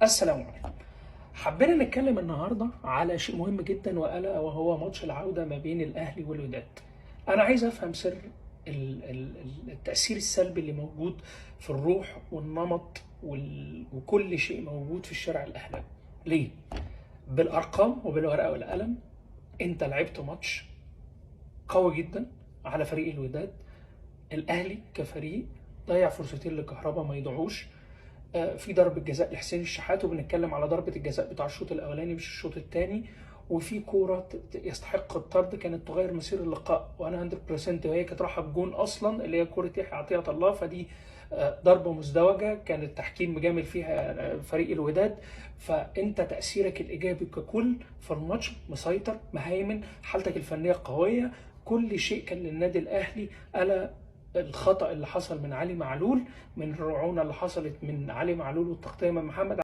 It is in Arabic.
السلام عليكم. حبينا نتكلم النهارده على شيء مهم جدا والا وهو ماتش العوده ما بين الاهلي والوداد. انا عايز افهم سر التاثير السلبي اللي موجود في الروح والنمط وكل شيء موجود في الشارع الاهلاوي. ليه؟ بالارقام وبالورقه والقلم. انت لعبت ماتش قوي جدا على فريق الوداد. الاهلي كفريق ضيع فرصتين لكهربا ما يضيعوش. في ضربة جزاء لحسين الشحات، وبنتكلم على ضربة الجزاء بتاع الشوط الأولاني مش الشوط الثاني. وفي كورة يستحق الطرد كانت تغير مسير اللقاء 100%، وهي كانت رايحة بجون أصلا، اللي هي كورة يحيى عطية الله. فدي ضربة مزدوجة كان التحكيم مجامل فيها فريق الوداد. فأنت تأثيرك الإيجابي ككل في الماتش مسيطر مهيمن، حالتك الفنية قوية، كل شيء كان للنادي الأهلي. ألا الخطأ اللي حصل من علي معلول، من الرعونة اللي حصلت من علي معلول والتغطية من محمد